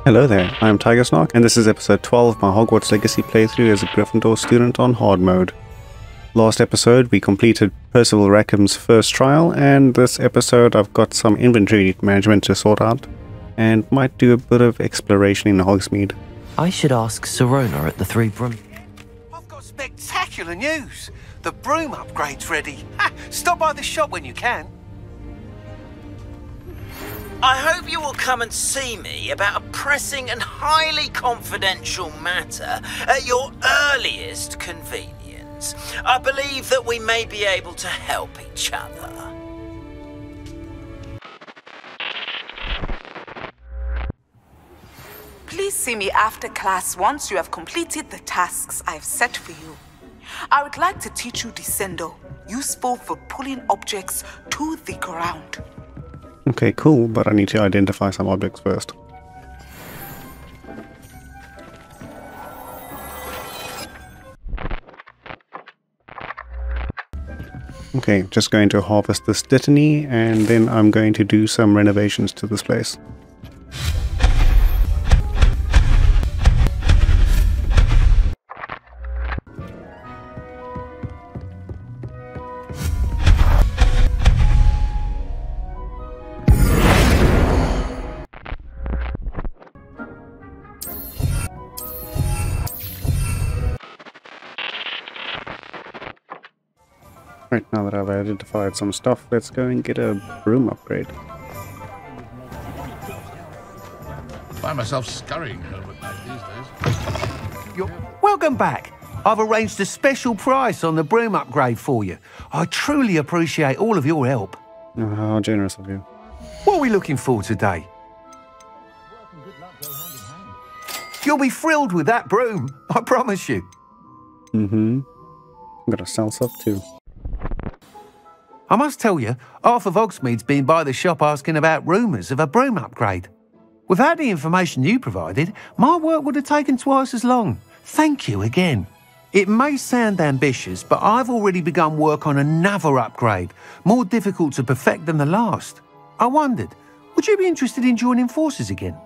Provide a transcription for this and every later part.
Hello there, I am Tiger Snark, and this is episode 12 of my Hogwarts Legacy playthrough as a Gryffindor student on hard mode. Last episode we completed Percival Rackham's first trial, and this episode I've got some inventory management to sort out, and might do a bit of exploration in Hogsmeade. I should ask Sirona at the Three Broom. I've got spectacular news! The broom upgrade's ready. Ha! Stop by the shop when you can. I hope you will come and see me about a pressing and highly confidential matter at your earliest convenience. I believe that we may be able to help each other. Please see me after class once you have completed the tasks I've set for you. I would like to teach you Descendo, useful for pulling objects to the ground. Okay, cool, but I need to identify some objects first. Okay, just going to harvest this Dittany, and then I'm going to do some renovations to this place. Right, now that I've identified some stuff, let's go and get a broom upgrade. I find myself scurrying home at night these days. Welcome back. I've arranged a special price on the broom upgrade for you. I truly appreciate all of your help. Oh, how generous of you. What are we looking for today? You'll be thrilled with that broom, I promise you. I'm gonna sell stuff too. I must tell you, half of Hogsmeade's been by the shop asking about rumours of a broom upgrade. Without the information you provided, my work would have taken twice as long. Thank you again. It may sound ambitious, but I've already begun work on another upgrade, more difficult to perfect than the last. I wondered, would you be interested in joining forces again?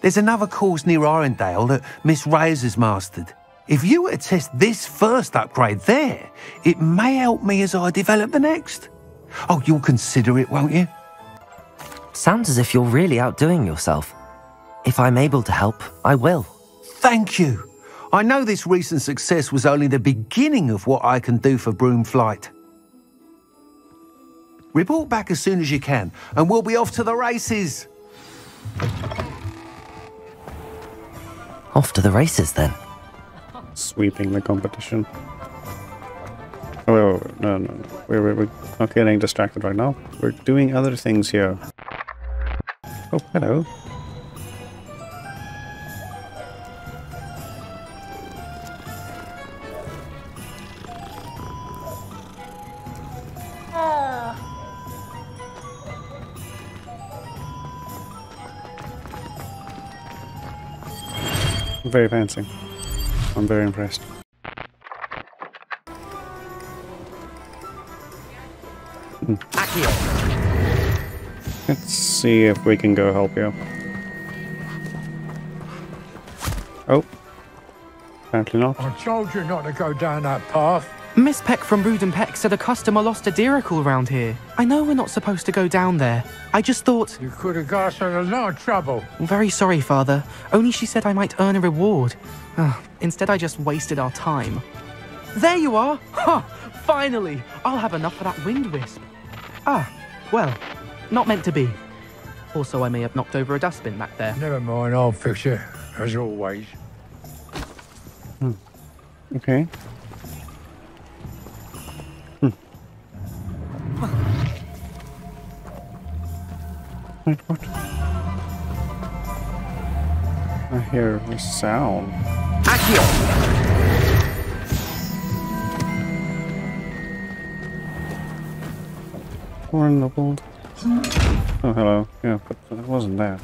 There's another course near Arendelle that Miss Reyes has mastered. If you were to test this first upgrade there, it may help me as I develop the next. Oh, you'll consider it, won't you? Sounds as if you're really outdoing yourself. If I'm able to help, I will. Thank you. I know this recent success was only the beginning of what I can do for Broomflight. Report back as soon as you can, and we'll be off to the races. Off to the races, then. Sweeping the competition. Oh, no. We're not getting distracted right now. We're doing other things here. Oh, hello. Very fancy. I'm very impressed. Let's see if we can go help you. Oh. Apparently not. I told you not to go down that path. Miss Peck from Ruden Peck said a customer lost a Deeracle around here. I know we're not supposed to go down there. I just thought... You could have got us in a lot of trouble. I'm very sorry, Father. Only she said I might earn a reward. Instead, I just wasted our time. There you are! Ha! Finally! I'll have enough for that wind wisp. Ah, well, not meant to be. Also, I may have knocked over a dustbin back there. Never mind, I'll fix it, as always. Okay. Wait, what? I hear a sound. What in the world? Oh, hello. Yeah, but it wasn't that.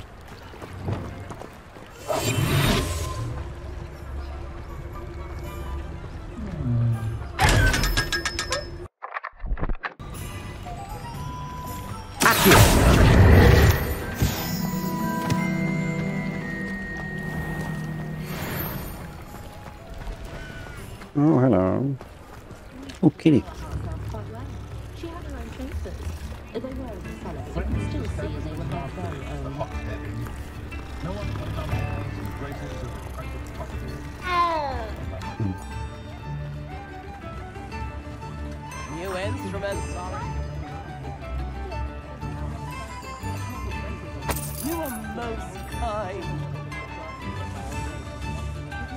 Oh, hello. Oh, kitty. She had her own choices. They were in the cellar. You can still see they were their very own. No one undermines as great as a kind of cocktail. New instruments, sorry. You are most kind.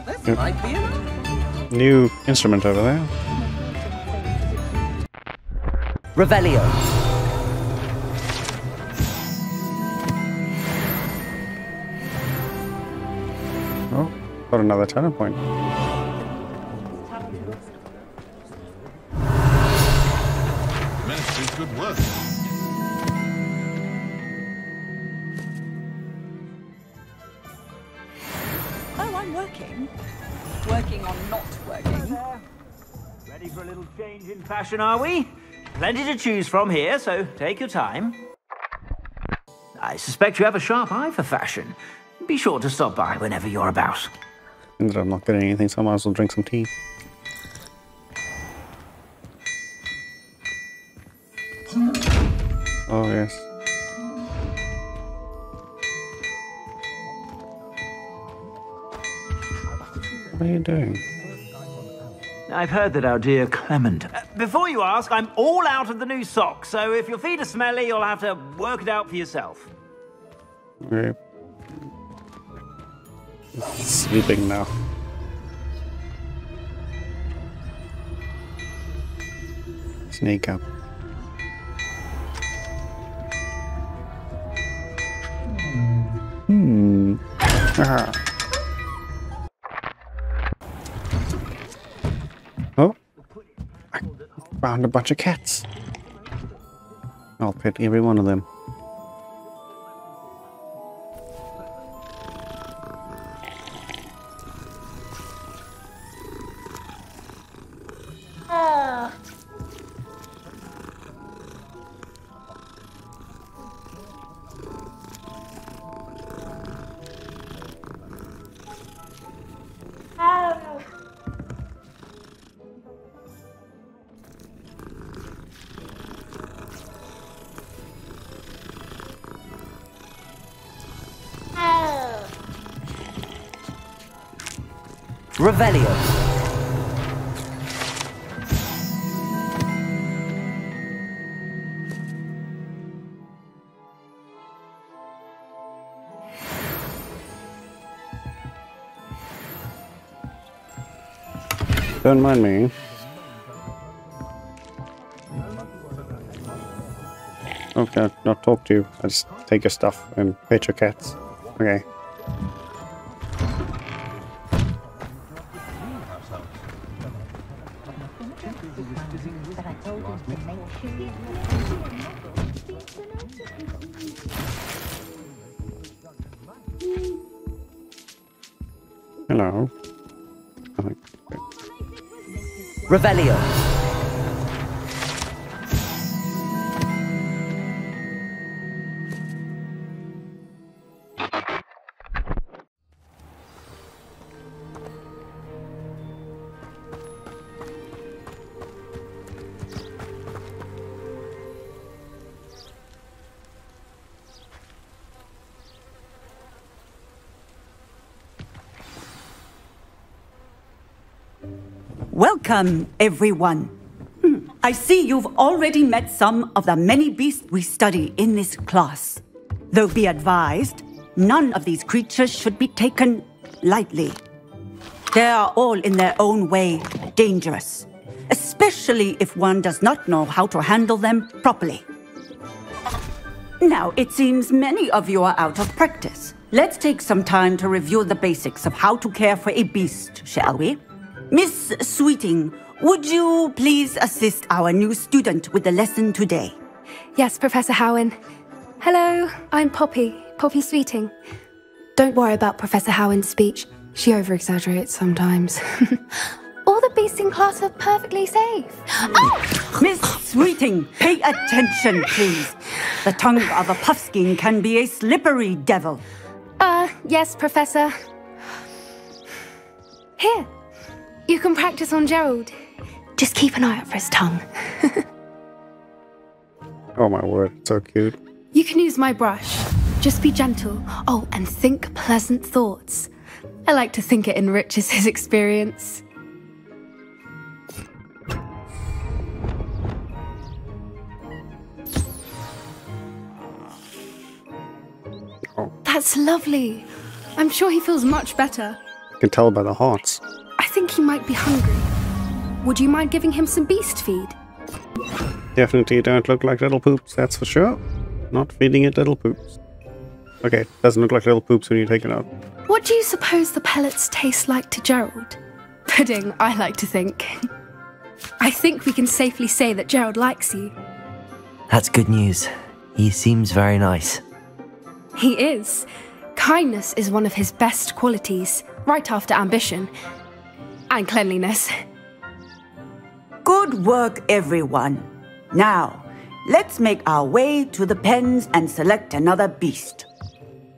This might be enough. New instrument over there. Revelio. Oh, got another talent point. Ministry's good work. Oh, I'm working. Working on not working. Ready for a little change in fashion, are we? Plenty to choose from here, so take your time. I suspect you have a sharp eye for fashion. Be sure to stop by whenever you're about. Ended up not getting anything, so I might as well drink some tea. Oh, yes. What are you doing? I've heard that our dear Clement... before you ask, I'm all out of the new socks, so if your feet are smelly, you'll have to work it out for yourself. Okay. Sleeping now. Sneak up. Ah. Oh, I found a bunch of cats. I'll pet every one of them. Revelio. Don't mind me. Okay, not talk to you. I just take your stuff and pet your cats. Okay. Hello. Oh, Revelio. Welcome, everyone. I see you've already met some of the many beasts we study in this class. Though be advised, none of these creatures should be taken lightly. They are all in their own way dangerous, especially if one does not know how to handle them properly. Now, it seems many of you are out of practice. Let's take some time to review the basics of how to care for a beast, shall we? Miss Sweeting, would you please assist our new student with the lesson today? Yes, Professor Howen. Hello, I'm Poppy Sweeting. Don't worry about Professor Howen's speech. She over-exaggerates sometimes. All the beasts in class are perfectly safe. Oh! Miss Sweeting, pay attention, please. The tongue of a puffskein can be a slippery devil. Yes, Professor. Here. You can practice on Gerald. Just keep an eye out for his tongue. Oh my word, so cute. You can use my brush. Just be gentle. Oh, and think pleasant thoughts. I like to think it enriches his experience. Oh. That's lovely. I'm sure he feels much better. You can tell by the hearts. I think he might be hungry. Would you mind giving him some beast feed? Definitely don't look like little poops, that's for sure. Not feeding it little poops. Okay, doesn't look like little poops when you take it out. What do you suppose the pellets taste like to Gerald? Pudding, I like to think. I think we can safely say that Gerald likes you. That's good news. He seems very nice. He is. Kindness is one of his best qualities, right after ambition. And cleanliness. Good work, everyone. Now, let's make our way to the pens and select another beast.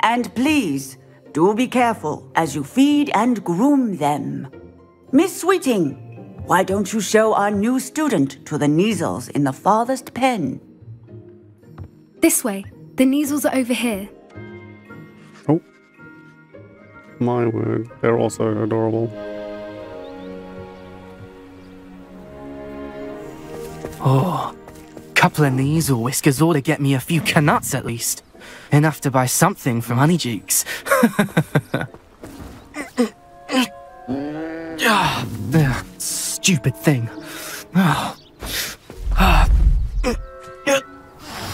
And please, do be careful as you feed and groom them. Miss Sweeting, why don't you show our new student to the Kneazles in the farthest pen? This way. The Kneazles are over here. Oh. My word, they're also adorable. Oh, couple of Kneazle whiskers ought to get me a few canuts at least. Enough to buy something from Honeydukes. Stupid thing.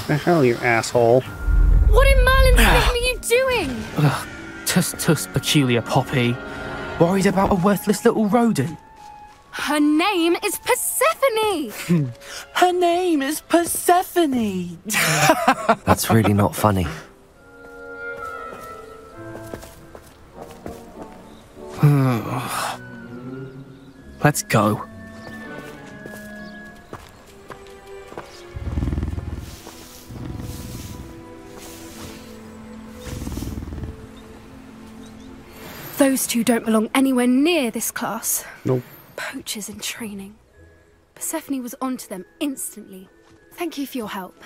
The hell, you asshole. What in Merlin's name are you doing? Tuss, peculiar Poppy. Worried about a worthless little rodent. Her name is Persephone! Her name is Persephone! That's really not funny. Let's go. Those two don't belong anywhere near this class. Nope. Poachers in training. Persephone was onto them instantly. Thank you for your help.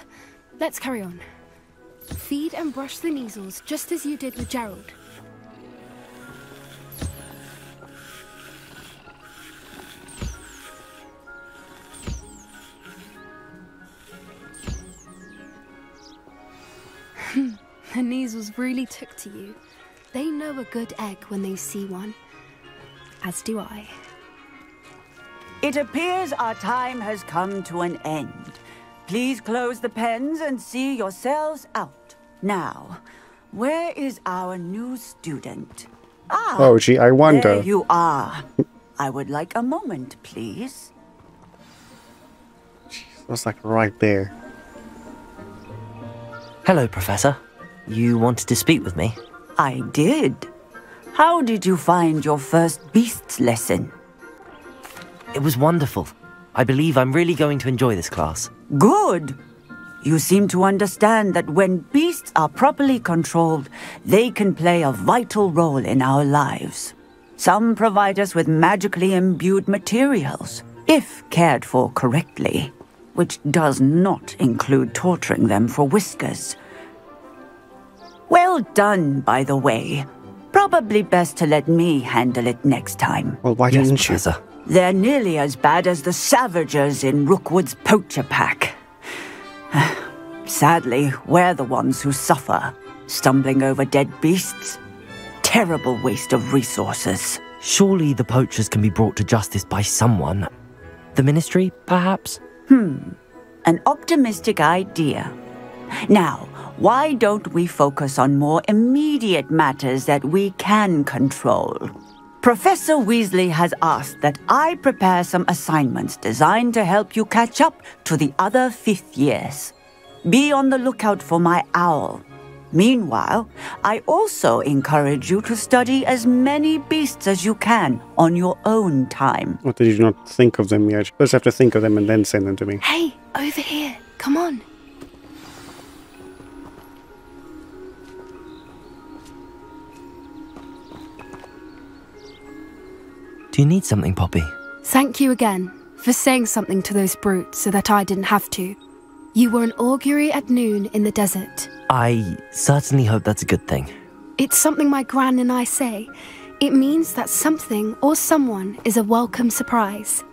Let's carry on. Feed and brush the Kneazles just as you did with Gerald. The Kneazles really took to you. They know a good egg when they see one. As do I. It appears our time has come to an end. Please close the pens and see yourselves out. Now, where is our new student? Ah, oh, gee, I wonder. There you are. I would like a moment, please. It was like right there. Hello, Professor. You wanted to speak with me? I did. How did you find your first beasts lesson? It was wonderful. I believe I'm really going to enjoy this class. Good. You seem to understand that when beasts are properly controlled, they can play a vital role in our lives. Some provide us with magically imbued materials, if cared for correctly, which does not include torturing them for whiskers. Well done, by the way. Probably best to let me handle it next time. Well, why didn't you? Professor. They're nearly as bad as the Savagers in Rookwood's Poacher Pack. Sadly, we're the ones who suffer, stumbling over dead beasts. Terrible waste of resources. Surely the poachers can be brought to justice by someone. The Ministry, perhaps? An optimistic idea. Now, why don't we focus on more immediate matters that we can control? Professor Weasley has asked that I prepare some assignments designed to help you catch up to the other 5th years. Be on the lookout for my owl. Meanwhile, I also encourage you to study as many beasts as you can on your own time. What, did you not think of them yet? First have to think of them and then send them to me. Hey, over here. Come on. Do Do you need something, Poppy? Thank you again for saying something to those brutes so that I didn't have to. You were an augury at noon in the desert. I certainly hope that's a good thing. It's something my gran and I say. It means that something or someone is a welcome surprise.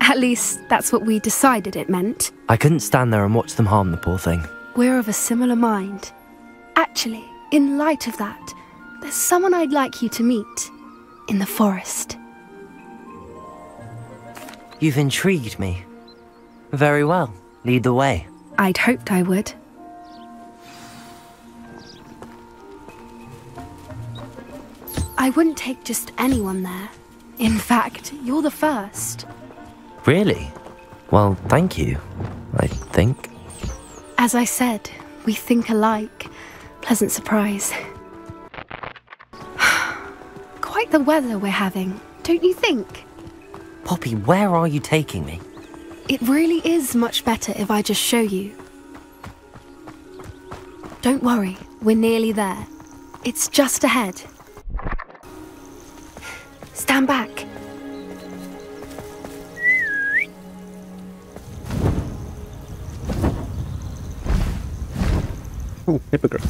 At least, that's what we decided it meant. I couldn't stand there and watch them harm the poor thing. We're of a similar mind. Actually, in light of that, there's someone I'd like you to meet. In the forest. You've intrigued me. Very well. Lead the way. I'd hoped I would. I wouldn't take just anyone there. In fact, you're the first. Really? Well, thank you, I think. As I said, we think alike. Pleasant surprise. Quite the weather we're having, don't you think? Poppy, where are you taking me? It really is much better if I just show you. Don't worry, we're nearly there. It's just ahead. Stand back. Oh, hippogriff.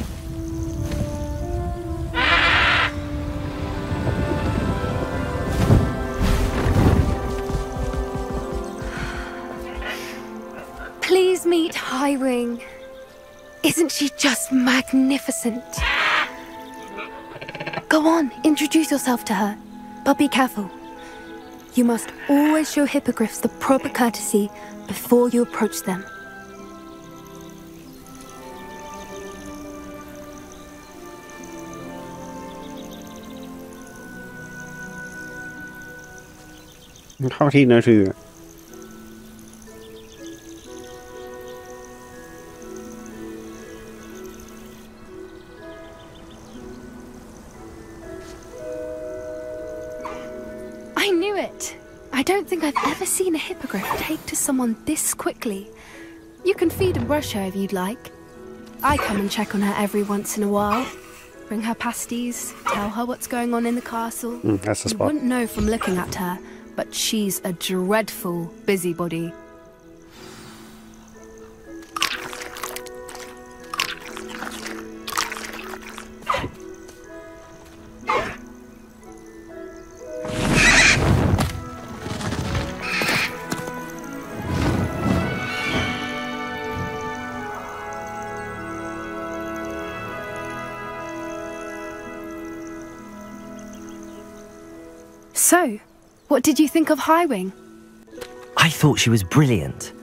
Please meet Highwing. Isn't she just magnificent? Go on, introduce yourself to her. But be careful. You must always show hippogriffs the proper courtesy before you approach them. How would he know to do that? I knew it! I don't think I've ever seen a hippogriff take to someone this quickly. You can feed and brush her if you'd like. I come and check on her every once in a while. Bring her pasties, tell her what's going on in the castle. That's the You spot. wouldn't know from looking at her, but she's a dreadful busybody. So, what did you think of Highwing? I thought she was brilliant.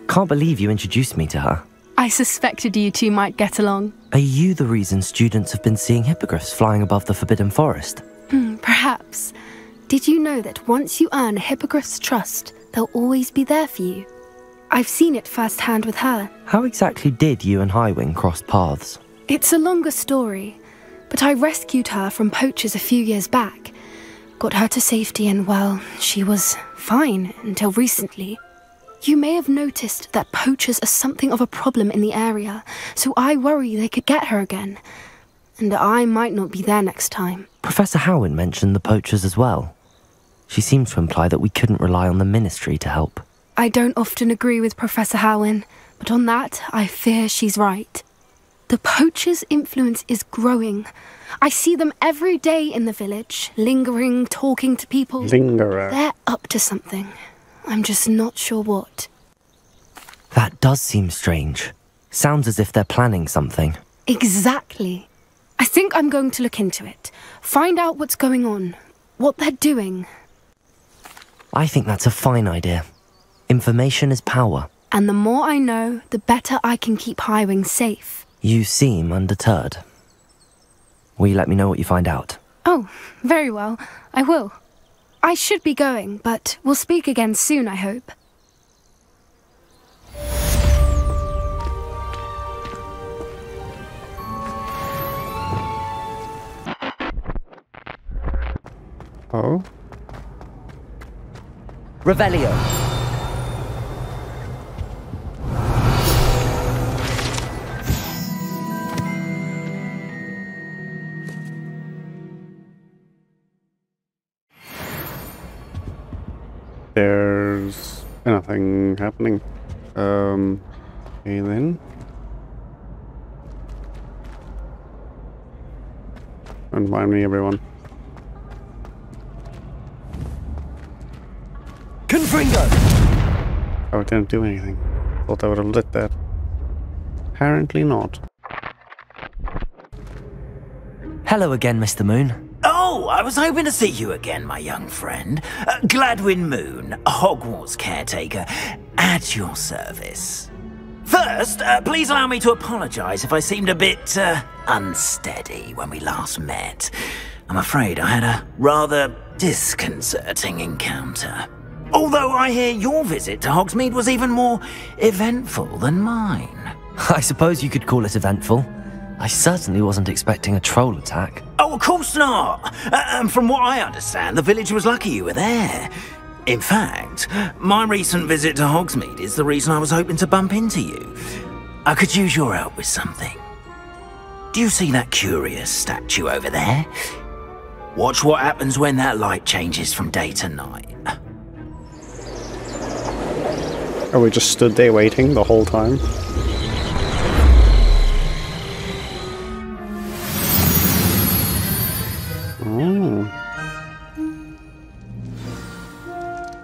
Can't believe you introduced me to her. I suspected you two might get along. Are you the reason students have been seeing hippogriffs flying above the Forbidden Forest? Perhaps. Did you know that once you earn a hippogriff's trust, they'll always be there for you? I've seen it firsthand with her. How exactly did you and Highwing cross paths? It's a longer story, but I rescued her from poachers a few years back. Got her to safety and, well, she was fine until recently. You may have noticed that poachers are something of a problem in the area, so I worry they could get her again. And I might not be there next time. Professor Howin mentioned the poachers as well. She seemed to imply that we couldn't rely on the Ministry to help. I don't often agree with Professor Howin, but on that, I fear she's right. The poachers' influence is growing. I see them every day in the village, lingering, talking to people. Lingerer. They're up to something. I'm just not sure what. That does seem strange. Sounds as if they're planning something. Exactly. I think I'm going to look into it. Find out what's going on. What they're doing. I think that's a fine idea. Information is power. And the more I know, the better I can keep Highwing safe. You seem undeterred. Will you let me know what you find out? Oh, very well. I will. I should be going, but we'll speak again soon, I hope. Oh? Revelio. there's anything happening. Okay then. Don't mind me, everyone. Confringo! Oh, it didn't do anything. Thought I would have lit that. Apparently not. Hello again, Mr. Moon. Oh, I was hoping to see you again, my young friend. Gladwin Moon, Hogwarts caretaker, at your service. First, please allow me to apologise if I seemed a bit unsteady when we last met. I'm afraid I had a rather disconcerting encounter. Although I hear your visit to Hogsmeade was even more eventful than mine. I suppose you could call it eventful. I certainly wasn't expecting a troll attack. Oh, of course not. From what I understand, the village was lucky you were there. In fact, my recent visit to Hogsmeade is the reason I was hoping to bump into you. I could use your help with something. Do you see that curious statue over there? Watch what happens when that light changes from day to night. Oh, we just stood there waiting the whole time?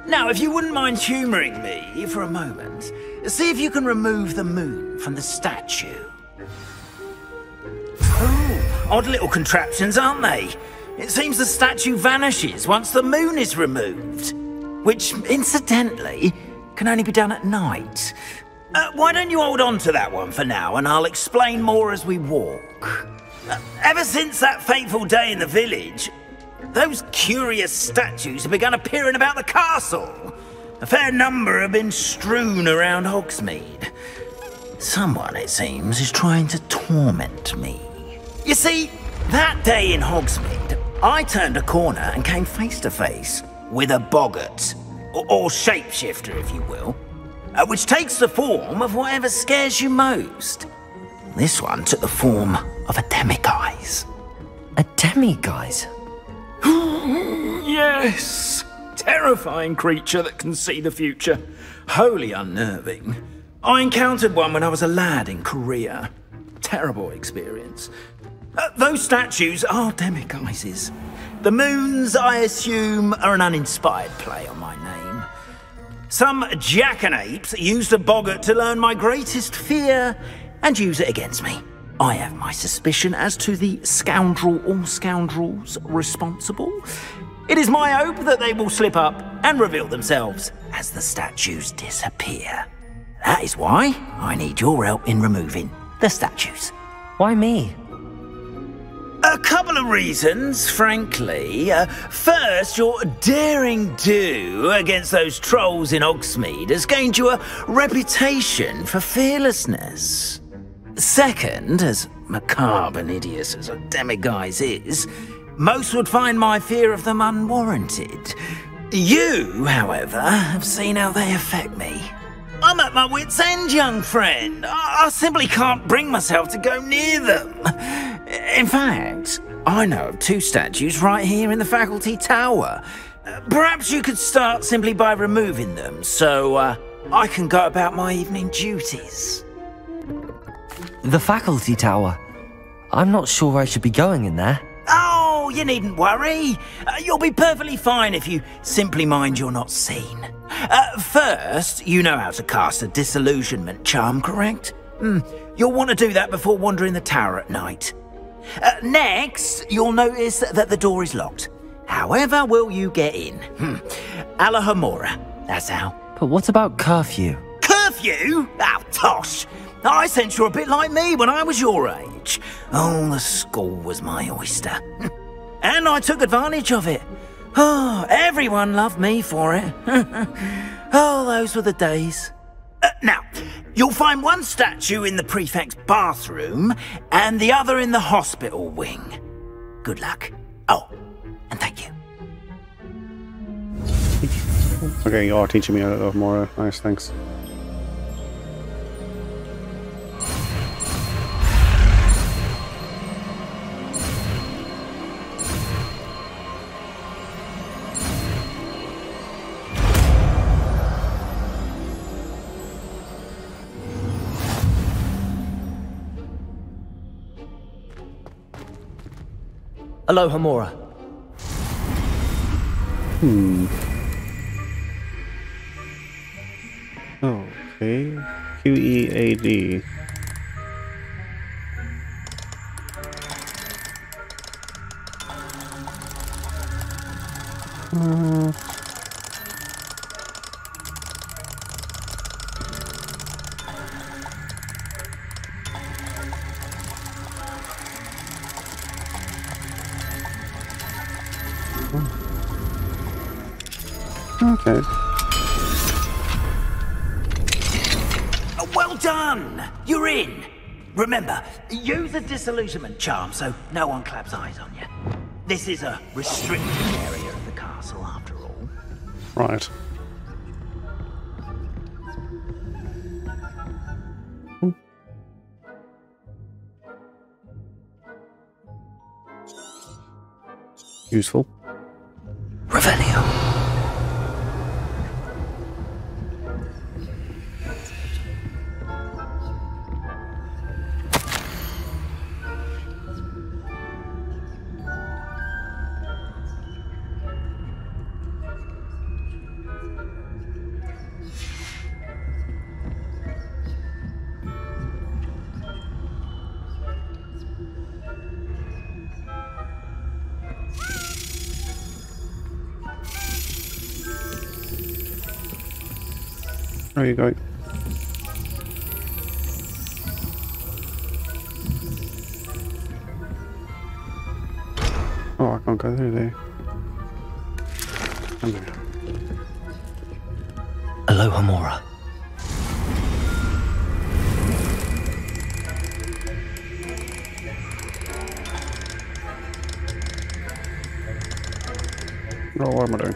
Now, if you wouldn't mind humouring me for a moment, see if you can remove the moon from the statue. Oh, odd little contraptions, aren't they? It seems the statue vanishes once the moon is removed. Which, incidentally, can only be done at night. Why don't you hold on to that one for now, and I'll explain more as we walk. Ever since that fateful day in the village, those curious statues have begun appearing about the castle. A fair number have been strewn around Hogsmeade. Someone, it seems, is trying to torment me. You see, that day in Hogsmeade, I turned a corner and came face to face with a boggart, or shapeshifter, if you will, which takes the form of whatever scares you most. This one took the form of a demiguise. A demiguise? Yes! Terrifying creature that can see the future. Wholly unnerving. I encountered one when I was a lad in Korea. Terrible experience. Those statues are demiguises. The moons, I assume, are an uninspired play on my name. Some jackanapes used a boggart to learn my greatest fear and use it against me. I have my suspicion as to the scoundrel or scoundrels responsible. It is my hope that they will slip up and reveal themselves as the statues disappear. That is why I need your help in removing the statues. Why me? A couple of reasons, frankly. First, your daring do against those trolls in Hogsmeade has gained you a reputation for fearlessness. Second, as macabre and hideous as a demiguise is, most would find my fear of them unwarranted. You, however, have seen how they affect me. I'm at my wit's end, young friend. I simply can't bring myself to go near them. In fact, I know of two statues right here in the faculty tower. Perhaps you could start simply by removing them, so I can go about my evening duties. The faculty tower? I'm not sure I should be going in there. Oh, you needn't worry. You'll be perfectly fine if you simply mind you're not seen. First, you know how to cast a disillusionment charm, correct? You'll want to do that before wandering the tower at night. Next, you'll notice that the door is locked. However will you get in? Alohomora, that's how. But what about curfew? Curfew? Oh, tosh. I sense you're a bit like me when I was your age. Oh, the school was my oyster. And I took advantage of it. Oh, everyone loved me for it. Oh, those were the days. Now, you'll find one statue in the prefect's bathroom and the other in the hospital wing. Good luck. Oh, and thank you. Okay, you are teaching me a lot more. Nice, thanks. Aloha Mora. Okay. QEAD. Okay. Well done! You're in! Remember, use a disillusionment charm so no one claps eyes on you. This is a restricted area of the castle, after all. Right. Useful. Revelio. Where are you going? Oh, I can't go through there. Oh, no. Aloha Mora. Oh, what am I doing?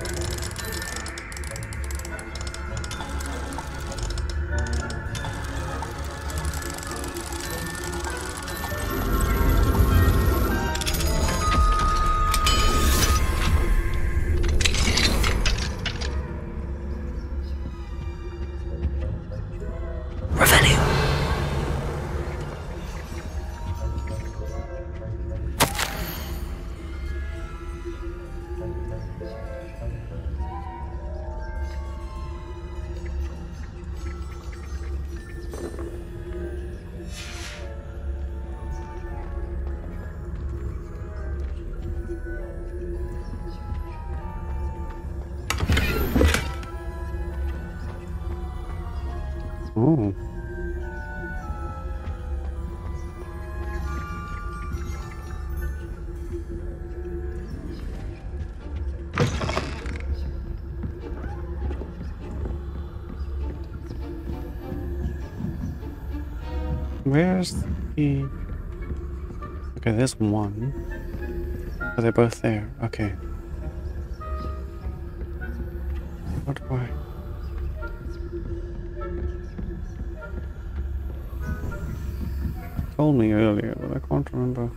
Oh. Where's the... Okay, there's one. Are they both there? Okay. What do I... Told me earlier, but I can't remember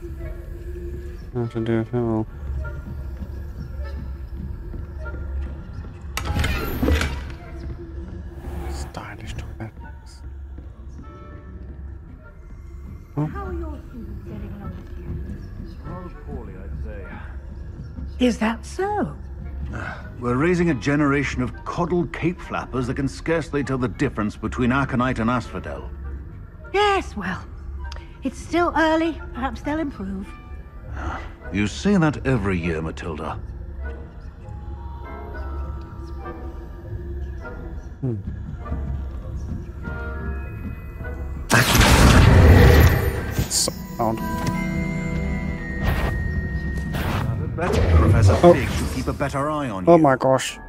how to do it now. Stylish toilets. Oh. How are your students getting along with you? Rather poorly, I'd say. Is that so? We're raising a generation of coddled cape flappers that can scarcely tell the difference between Aconite and Asphodel. Yes, well, it's still early. Perhaps they'll improve. You say that every year, Matilda. Sound. Professor Fig should keep a better eye on you. Oh my gosh.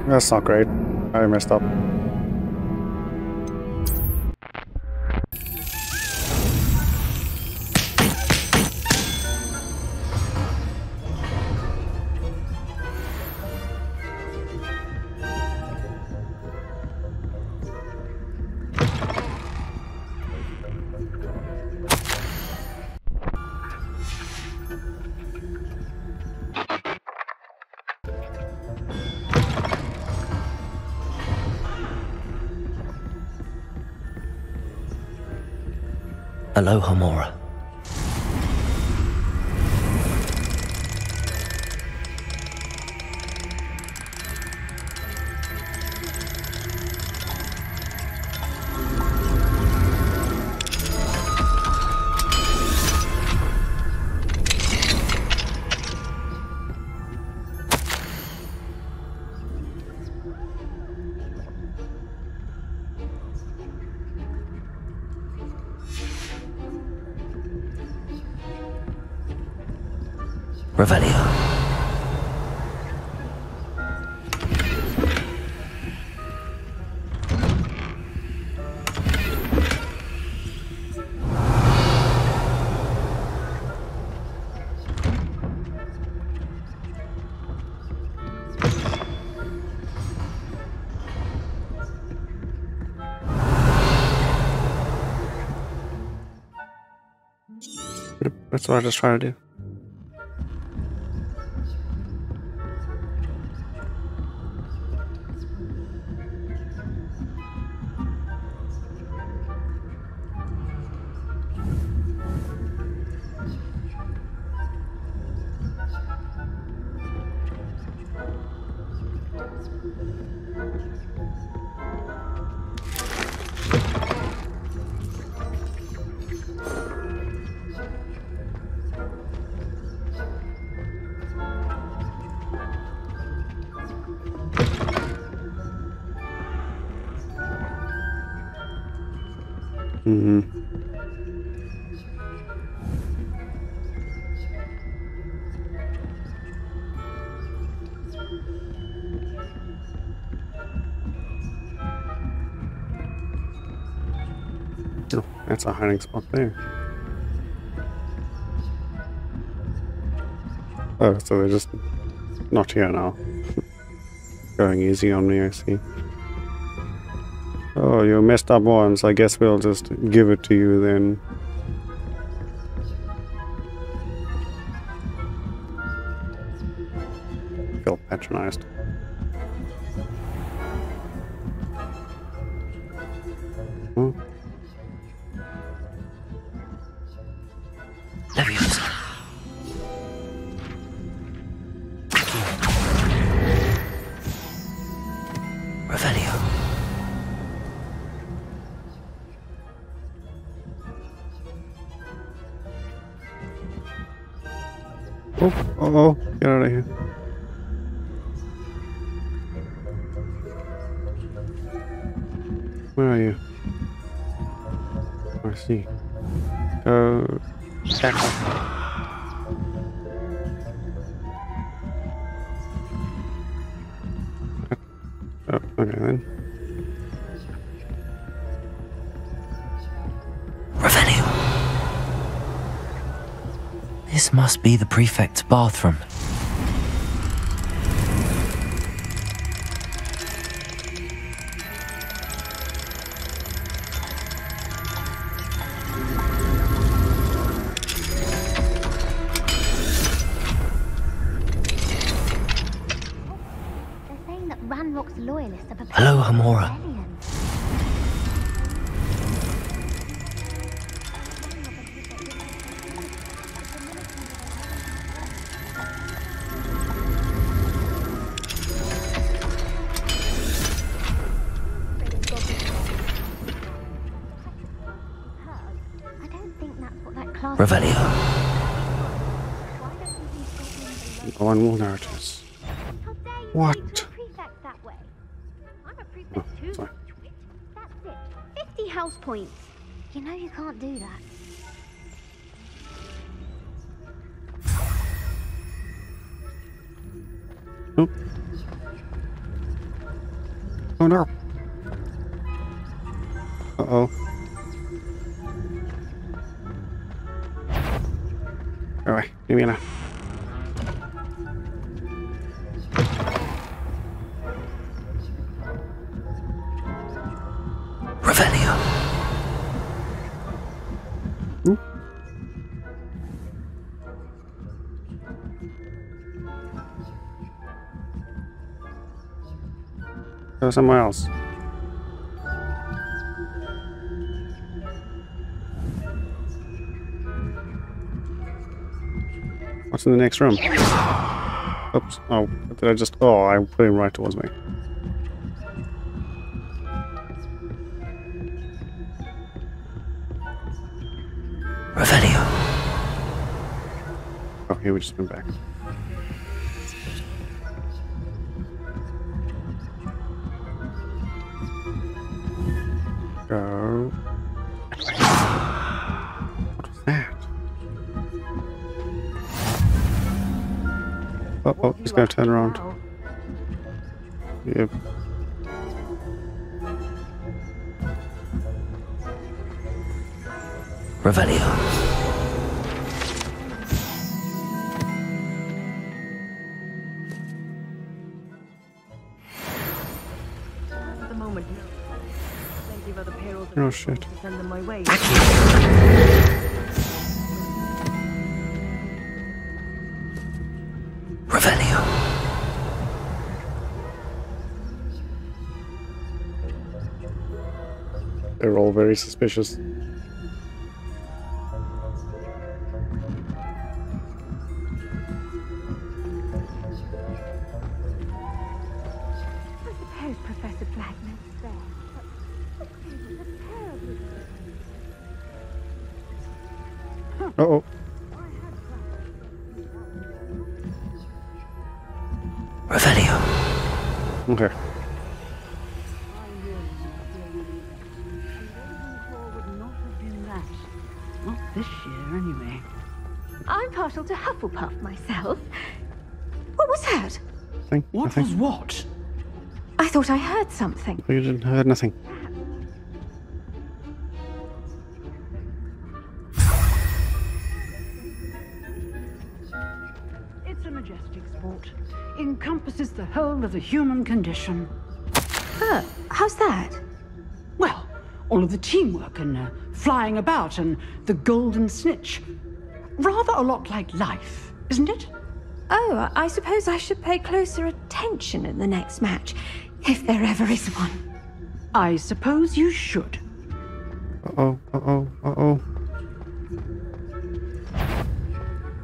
That's not great. I messed up. Aloha Mora. Revelio. That's what I just tried to do. Oh, that's a hiding spot there. Oh, so they're just not here now. Going easy on me, I see. Oh, you messed up once. I guess we'll just give it to you then. I feel patronized. Huh? Leviosa. Revelio. Oh, get out of here. Where are you? Oh, I see. Go back up. Oh, okay then. Revelio. This must be the prefect's bathroom. Hello, Hamora. Revelio. No one will notice. What? Oh, sorry. That's it. 50 house points. You know you can't do that. Oop. Oh no. Uh-oh. Alright, leave me alone. Revelio. Oop. Go somewhere else. What's in the next room? Oops. Oh, did I just... Oh, I put him right towards me. Revelio. Oh, here we just went back. Go. What was that? Oh, he's going to turn around. Yep. Revelio. At the moment, no. Plenty of other payrolls Oh shit. to send them my way. Revelio. They're all very suspicious. I suppose Professor Blackman's there. Uh-oh. Revelio. Okay. Not this year, anyway. I'm partial to Hufflepuff myself. What was that? What was what? I thought I heard something. You didn't heard nothing. It's a majestic sport. Encompasses the whole of the human condition. How's that? Well, all of the teamwork and flying about and the golden snitch. Rather a lot like life, isn't it? Oh, I suppose I should pay closer attention in the next match, if there ever is one. I suppose you should. Uh-oh, uh-oh, uh-oh.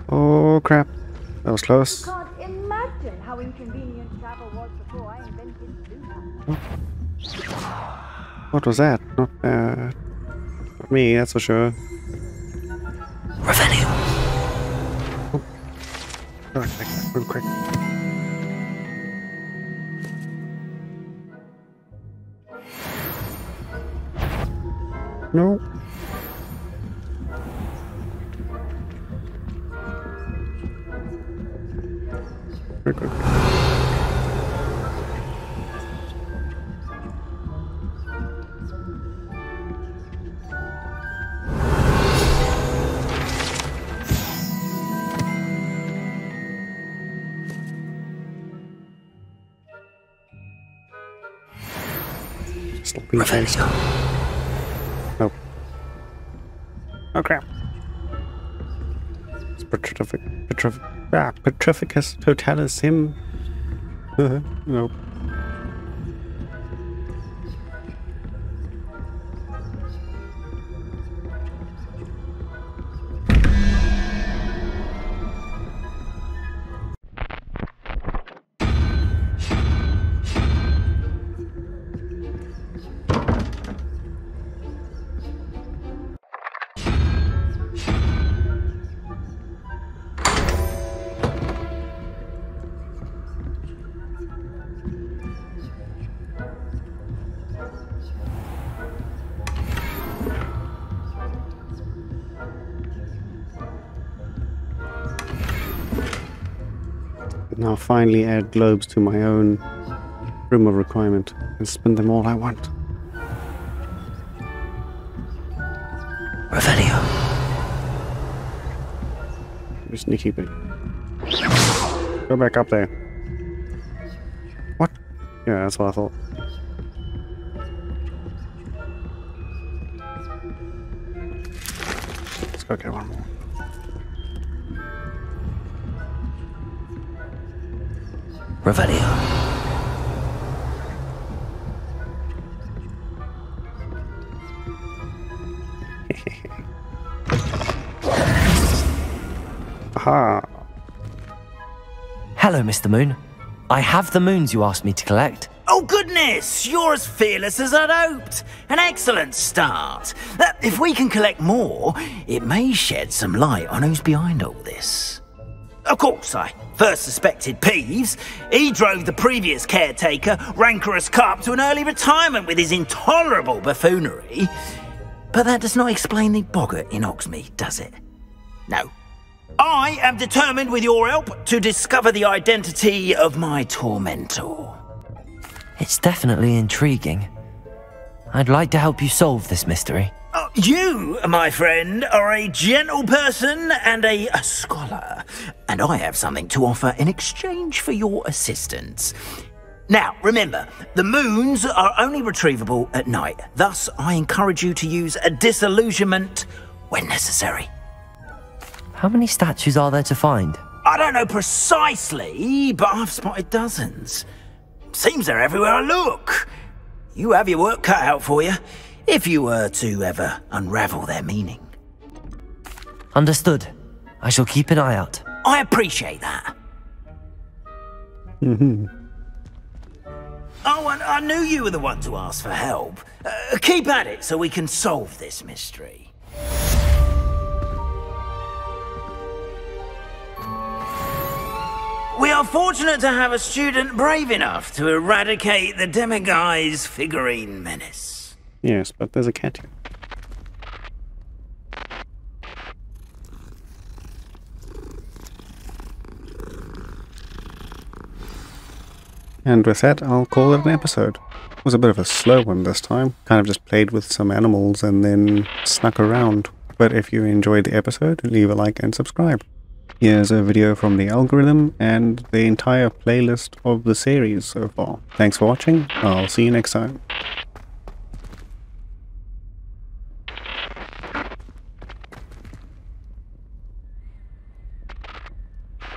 Oh, crap. That was close. Can't imagine how inconvenient travel was before I invented blue. What was that? Not bad. Not me, that's for sure. Revelio. Oh. Gotta take that real quick. No. Very good. Revelio. Nope. Oh crap. It's Petrificus totalis him. Nope. Now finally add globes to my own room of requirement and spin them all I want. Revelio. You sneaky bit. Go back up there. What? Yeah, that's what I thought. Let's go get one more. Revelio. Aha. Hello, Mr. Moon. I have the moons you asked me to collect. Oh goodness, you're as fearless as I'd hoped. An excellent start. If we can collect more, it may shed some light on who's behind all this. Of course, I first suspected Peeves. He drove the previous caretaker, Rancorous Carp, to an early retirement with his intolerable buffoonery. But that does not explain the boggart in Hogsmeade, does it? No. I am determined with your help to discover the identity of my tormentor. It's definitely intriguing. I'd like to help you solve this mystery. You, my friend, are a gentle person and a scholar, and I have something to offer in exchange for your assistance. Now, remember, the moons are only retrievable at night. Thus, I encourage you to use a disillusionment when necessary. How many statues are there to find? I don't know precisely, but I've spotted dozens. Seems they're everywhere I look. You have your work cut out for you, if you were to ever unravel their meaning. Understood. I shall keep an eye out. I appreciate that. Oh, and I knew you were the one to ask for help. Keep at it so we can solve this mystery. We are fortunate to have a student brave enough to eradicate the Demiguise figurine menace. Yes, but there's a cat here. And with that, I'll call it an episode. It was a bit of a slow one this time. Kind of just played with some animals and then snuck around. But if you enjoyed the episode, leave a like and subscribe. Here's a video from the algorithm and the entire playlist of the series so far. Thanks for watching. I'll see you next time.